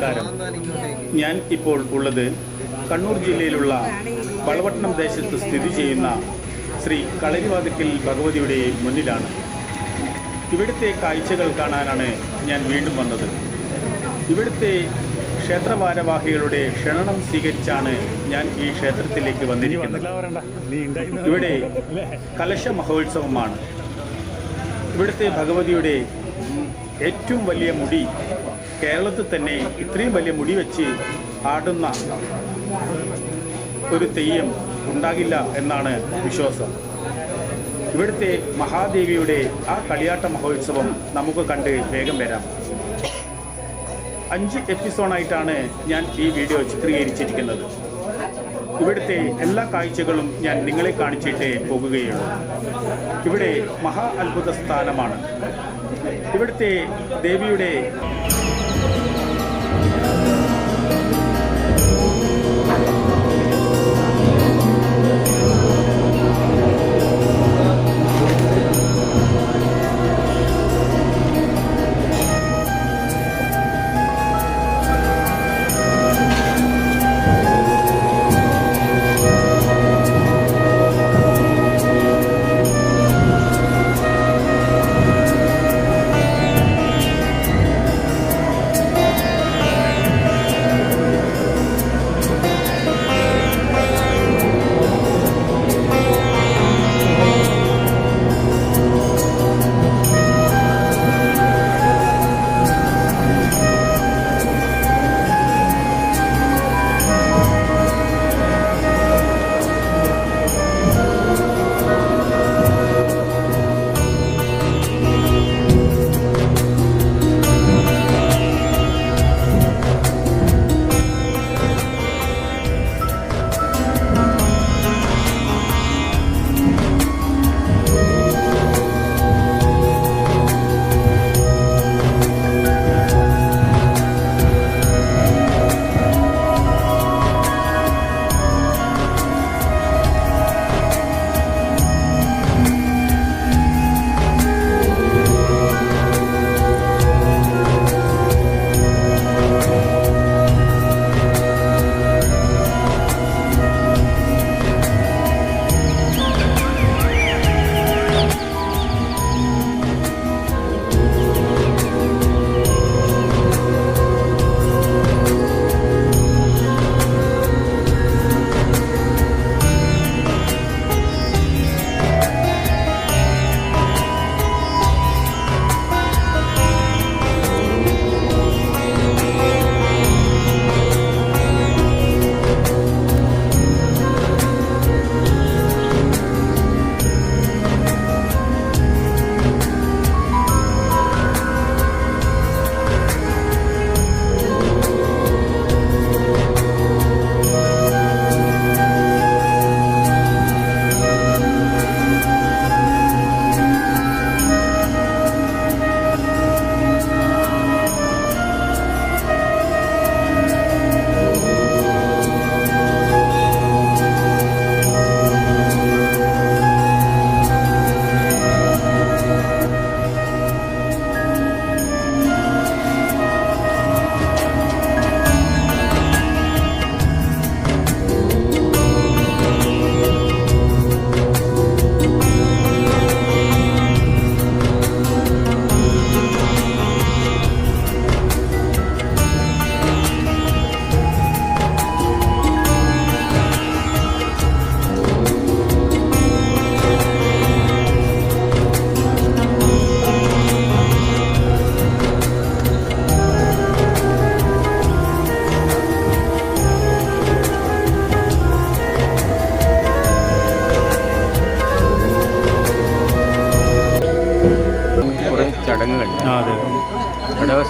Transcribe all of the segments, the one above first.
നമസ്കാരം. ഞാൻ ഇപ്പോൾ ഉള്ളത് കണ്ണൂർ ജില്ലയിലുള്ള വളപട്ടണം ദേശത്ത് സ്ഥിതി ചെയ്യുന്ന ശ്രീ കളരിവാതിക്കൽ ഭഗവതിയുടെ മുന്നിലാണ്. ഇവിടുത്തെ കാഴ്ചകൾ കാണാനാണ് ഞാൻ വീണ്ടും വന്നത്. ഇവിടുത്തെ ക്ഷേത്രഭാരവാഹികളുടെ ക്ഷണം സ്വീകരിച്ചാണ് ഞാൻ ഈ ക്ഷേത്രത്തിലേക്ക് വന്നിരിക്കുന്നത്. ഇവിടെ കലശ മഹോത്സവമാണ്. ഇവിടുത്തെ ഭഗവതിയുടെ ഏറ്റവും വലിയ മുടി, കേരളത്തിൽ തന്നെ ഇത്രയും വലിയ മുടി വെച്ച് ആടുന്ന ഒരു തെയ്യം ഉണ്ടാകില്ല എന്നാണ് വിശ്വാസം. ഇവിടുത്തെ മഹാദേവിയുടെ ആ കളിയാട്ട മഹോത്സവം നമുക്ക് കണ്ട് വേഗം വരാം. 5 എപ്പിസോഡായിട്ടാണ് ഞാൻ ഈ വീഡിയോ ചിത്രീകരിച്ചിരിക്കുന്നത്. ഇവിടുത്തെ എല്ലാ കാഴ്ചകളും ഞാൻ നിങ്ങളെ കാണിച്ചിട്ടേ പോകുകയുള്ളൂ. ഇവിടെ മഹാ അത്ഭുത സ്ഥാനമാണ്. ഇവിടുത്തെ ദേവിയുടെ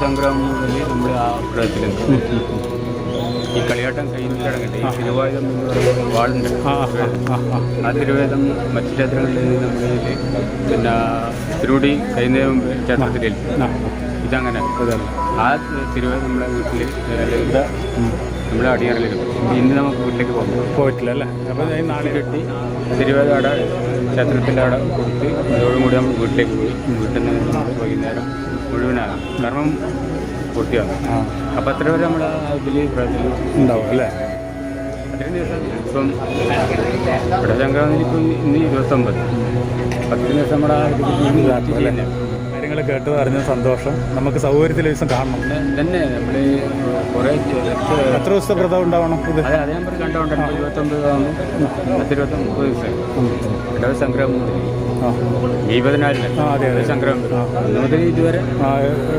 സംക്രമം നമ്മൾ ആ വ്രതത്തിലെത്തും. ഈ കളിയാട്ടം കഴിയുന്ന ചടങ്ങുണ്ട്. ഈ തിരുവായുധം എന്ന് പറയുന്ന വാളുണ്ട്. ആ തിരുവേദം മറ്റു ക്ഷേത്രങ്ങളിൽ നമ്മൾ പിന്നെ തിരുവടി കഴിയുന്നതിന് മുമ്പ് ക്ഷേത്രത്തിലേൽക്കും. ഇതങ്ങനെ ആ തിരുവേദം നമ്മളെ വീട്ടിൽ നമ്മുടെ അടിയറയിലെടുക്കും. ഇന്ന് നമുക്ക് വീട്ടിലേക്ക് പോയിട്ടില്ല അല്ലേ? അപ്പോൾ നാളെ കെട്ടി തിരുവേദം അവിടെ ക്ഷേത്രത്തിൻ്റെ അവിടെ കൊടുത്ത് അതോടുകൂടി നമ്മൾ വീട്ടിലേക്ക് പോയി. വീട്ടിൽ നിന്ന് വൈകുന്നേരം മുഴുവനാകും. കാരണം പൂർത്തിയാകും. അപ്പം അത്ര വരെ നമ്മൾ ഇതിൽ പ്രാർത്ഥന ഉണ്ടാവും അല്ലേ? അത്രയും ദിവസം ഇപ്പം ഇവിടെ സംക്രാന്തി ഇപ്പം ഇന്ന് 29, 10 ദിവസം നമ്മുടെ അല്ലേ? കാര്യങ്ങൾ കേട്ടത് അറിഞ്ഞ സന്തോഷം. നമുക്ക് സൗകര്യത്തിൽ ദിവസം കാണണം തന്നെ. നമ്മൾ കുറേ എത്ര ദിവസത്തെ വ്രതം ഉണ്ടാവണം ഇത്? അതെ അതേ നമ്പർ കണ്ടുകൊണ്ട് 29 ആകുമ്പോൾ 30 ദിവസം ഇവിടെ സംക്രമം 20-ായിരം അതെ അതെ സംക്രമം മുതൽ ഇതുവരെ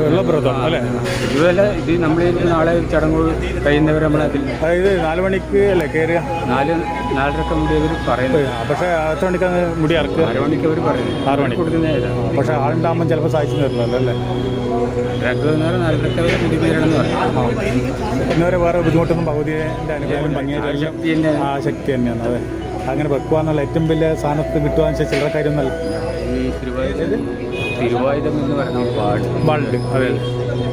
ഉള്ള വ്രതം അല്ലേ? ഇതുവരെ ഇത് നമ്മൾ നാളെ ചടങ്ങ് കഴിയുന്നവർ നമ്മളതിൽ അതായത് 4 മണിക്ക് അല്ലേ കയറുക? 4-4:30 മുടി അവർ പറയുന്നത്. പക്ഷേ എത്ര മണിക്കാണ് മുടി ഇറക്കുക? 6 മണിക്ക് അവർ പറയുന്നത്. 6 മണിക്ക് കൊടുക്കുന്നതാണ്. പക്ഷേ ആളുണ്ടാകുമ്പോൾ ചിലപ്പോൾ സാധിച്ചു തരില്ലല്ലോ അല്ലേ? 4:30 വരെ മുടി തീരണമെന്ന് പറയും. ഇന്നുവരെ വേറെ ബുദ്ധിമുട്ടൊന്നും ഭൗതികൻ്റെ അനുഭവം ഭംഗിയായിട്ട് ആ ശക്തി തന്നെയാണ്. അതെ, അങ്ങനെ വെക്കുക എന്നുള്ള ഏറ്റവും വലിയ സ്ഥാനത്ത് കിട്ടുകയെന്ന് വെച്ചാൽ ചില്ലറ കാര്യം നല്ല ഈ തിരുവായുധം എന്ന് പറയുന്ന വാൾഡ്. അതെ,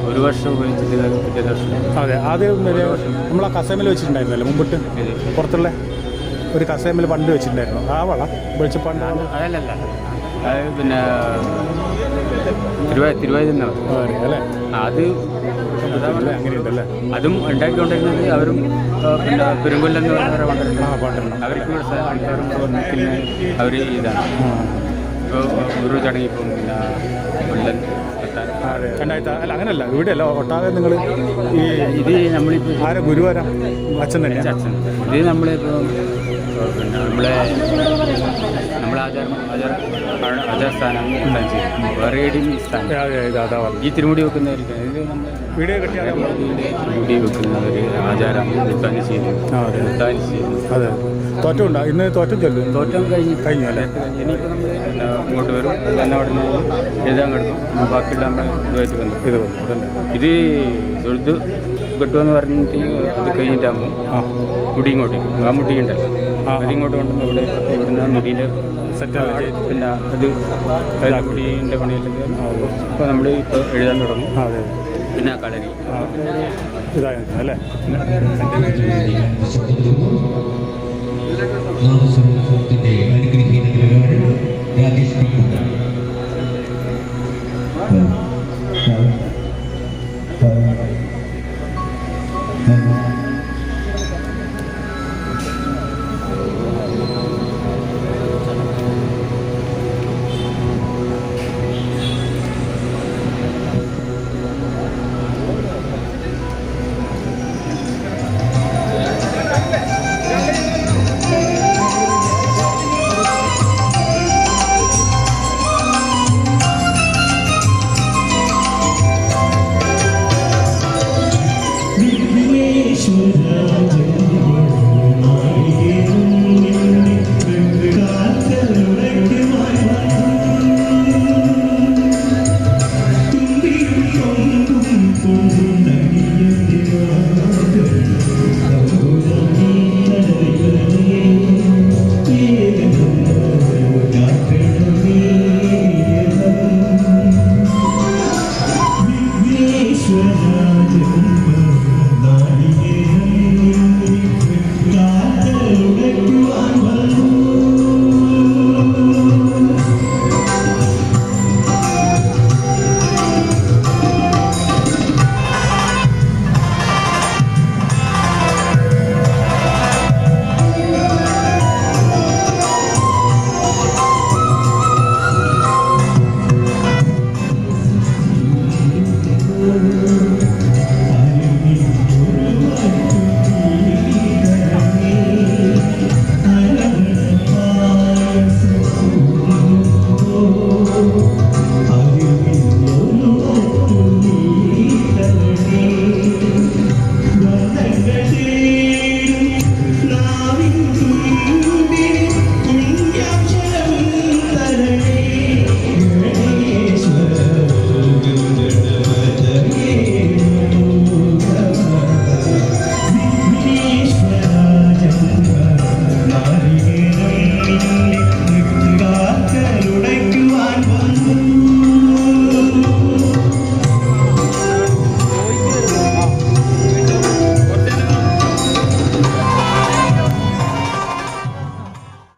ഒരു വർഷം ഉപയോഗിച്ചിട്ട് പിറ്റേ വർഷം. അതെ, ആദ്യം നമ്മൾ ആ കസേമയിൽ വെച്ചിട്ടുണ്ടായിരുന്നല്ലോ മുമ്പിട്ട്, പുറത്തുള്ള ഒരു കസേമയിൽ പണ്ട് വെച്ചിട്ടുണ്ടായിരുന്നു. ആ വള വെളിച്ചപ്പാണ്ട് അതല്ലല്ല, അത് പിന്നെ തിരുവായുധം അല്ലേ? അത് അങ്ങനെയുണ്ടല്ലേ? അതും ഉണ്ടാക്കിക്കൊണ്ടിരുന്നത് അവരും പിന്നെ പെരുങ്കൊല്ലെന്ന് പറഞ്ഞവരെ കൊണ്ടിരുന്നത്. അവർക്ക് പിന്നെ അവർ ഇതാണ് ഒരു ചടങ്ങിപ്പം പിന്നെ കൊല്ലൻ അല്ല അങ്ങനല്ല, ഇവിടെയല്ല ഒട്ടാകെ നിങ്ങൾ ഈ ഇത് നമ്മളിപ്പോൾ ആരാ ഗുരുവാരാ? അച്ഛൻ തന്നെ. അച്ഛൻ ഇത് നമ്മളിപ്പോൾ പിന്നെ നമ്മളെ ആചാരസ്ഥാനം വേറെ സ്ഥാനം ഈ തിരുമുടി വെക്കുന്നവർക്ക് വീഡിയോ കിട്ടിയാൽ മുടി വെക്കുന്നവർ ആചാരം നിർത്താനും ചെയ്യുന്നു. അതെ, തോറ്റമുണ്ടോ? ഇന്ന് തോറ്റം ചൊല്ലും. തോറ്റം കഴിഞ്ഞു അല്ലേ? ഇനിയിപ്പോൾ നമ്മൾ ഇങ്ങോട്ട് വരും, തന്നെ അവിടെ നിന്ന് എഴുതാൻ കിടക്കും. ബാക്കിയുള്ള നമ്മുടെ ഇതുമായിട്ട് ബന്ധം ഇത് തൊഴുത് കിട്ടുമെന്ന് പറഞ്ഞിട്ട് ഇത് കഴിഞ്ഞിട്ടാകുമ്പോൾ മുടി ഇങ്ങോട്ട് ആ മുടി ഉണ്ടല്ലോ അതിങ്ങോട്ട് കൊണ്ടുവന്ന് ഇവിടുന്ന് മുടീൻ്റെ സെറ്റാണ്. പിന്നെ അത് മുടീൻ്റെ പണിയിലൊക്കെ ഇപ്പോൾ നമ്മൾ ഇപ്പോൾ എഴുതാൻ തുടങ്ങും. പിന്നെ കളരി ഇതായിരുന്നു അല്ലേ? Vishwaraja